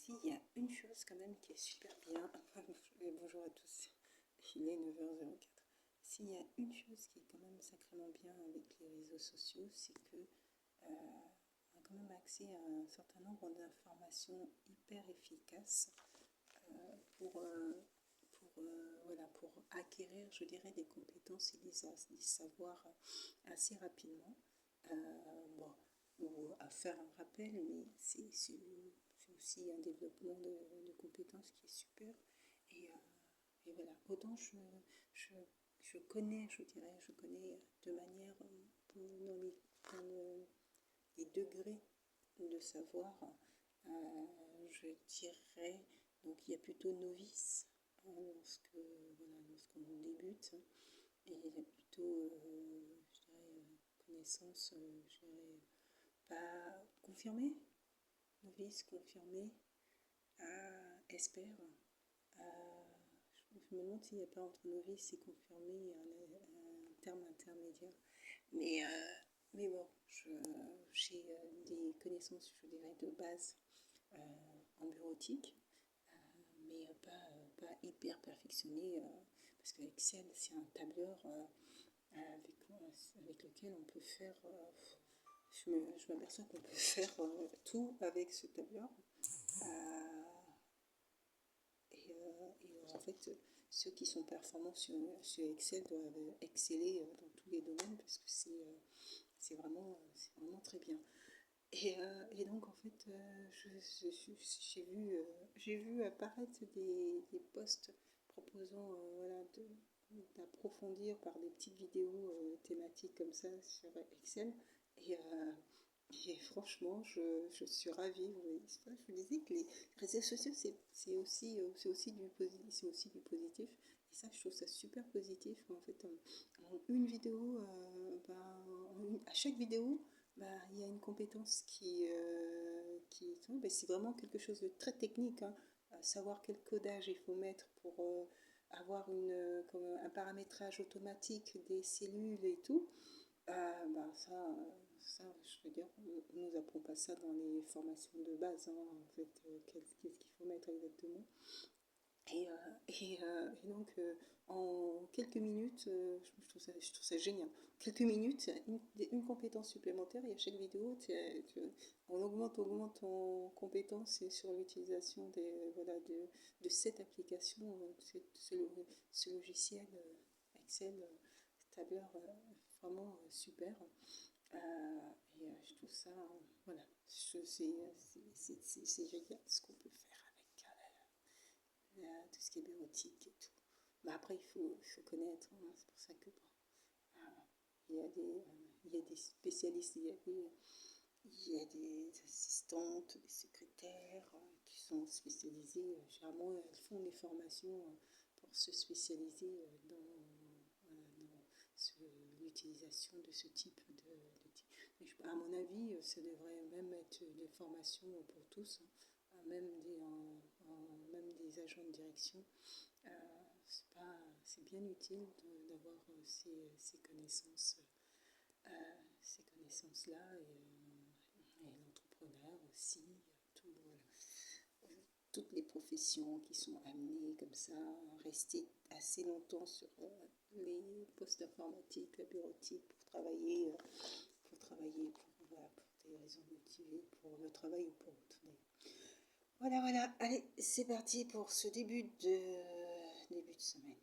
S'il y a une chose quand même qui est super bien, bonjour à tous, il est 9h04. S'il y a une chose qui est quand même sacrément bien avec les réseaux sociaux, c'est que on a quand même accès à un certain nombre d'informations hyper efficaces pour acquérir, je dirais, des compétences et des savoirs assez rapidement. Bon, ou à faire un rappel, mais c'est aussi un développement de compétences qui est super. Et, et voilà, autant je, je connais, je dirais, je connais de manière, les degrés de savoir, je dirais, donc il y a plutôt novice lorsqu'on débute, et il y a plutôt, je dirais, connaissance, je dirais, pas confirmée, novice, confirmé, expert. Je me demande s'il n'y a pas entre novice et confirmé un terme intermédiaire. Mais, mais bon, j'ai des connaissances, je dirais, de base en bureautique, mais pas hyper perfectionnées, parce que Excel, c'est un tableur avec lequel on peut faire... je m'aperçois qu'on peut faire tout avec ce tableur. Et en fait, ceux qui sont performants sur Excel doivent exceller dans tous les domaines parce que c'est vraiment très bien. Et donc, en fait, j'ai vu apparaître des posts proposant d'approfondir par des petites vidéos thématiques comme ça sur Excel. Et, euh, et franchement, je suis ravie. Vous voyez, je vous disais que les réseaux sociaux, c'est aussi du positif. Et ça, je trouve ça super positif. En fait, en une vidéo, à chaque vidéo, il y a une compétence qui c'est vraiment quelque chose de très technique, hein. Savoir quel codage il faut mettre pour avoir comme un paramétrage automatique des cellules et tout. Ça, je veux dire, on ne nous apprend pas ça dans les formations de base, hein, en fait, qu'est-ce qu'il faut mettre exactement. Et donc, en quelques minutes, je trouve ça génial. Quelques minutes, une compétence supplémentaire, et à chaque vidéo, on augmente en compétences et sur l'utilisation de cette application, ce logiciel Excel, tableur, vraiment super. Je trouve ça, voilà, c'est génial ce qu'on peut faire avec tout ce qui est bureautique et tout. Mais après, il faut connaître, hein, c'est pour ça que bon, il y a des spécialistes, il y a des assistantes, des secrétaires qui sont spécialisées. Généralement, elles font des formations pour se spécialiser dans l'utilisation de ce type d'outils. Mais à mon avis, ça devrait même être des formations pour tous, hein, même des agents de direction. C'est bien utile d'avoir ces connaissances, là, et l'entrepreneur aussi, toutes les professions qui sont amenées comme ça à rester assez longtemps sur les postes informatiques, la bureautique, pour des raisons motivées, pour le travail ou pour autre. Voilà, allez, c'est parti pour ce début de semaine.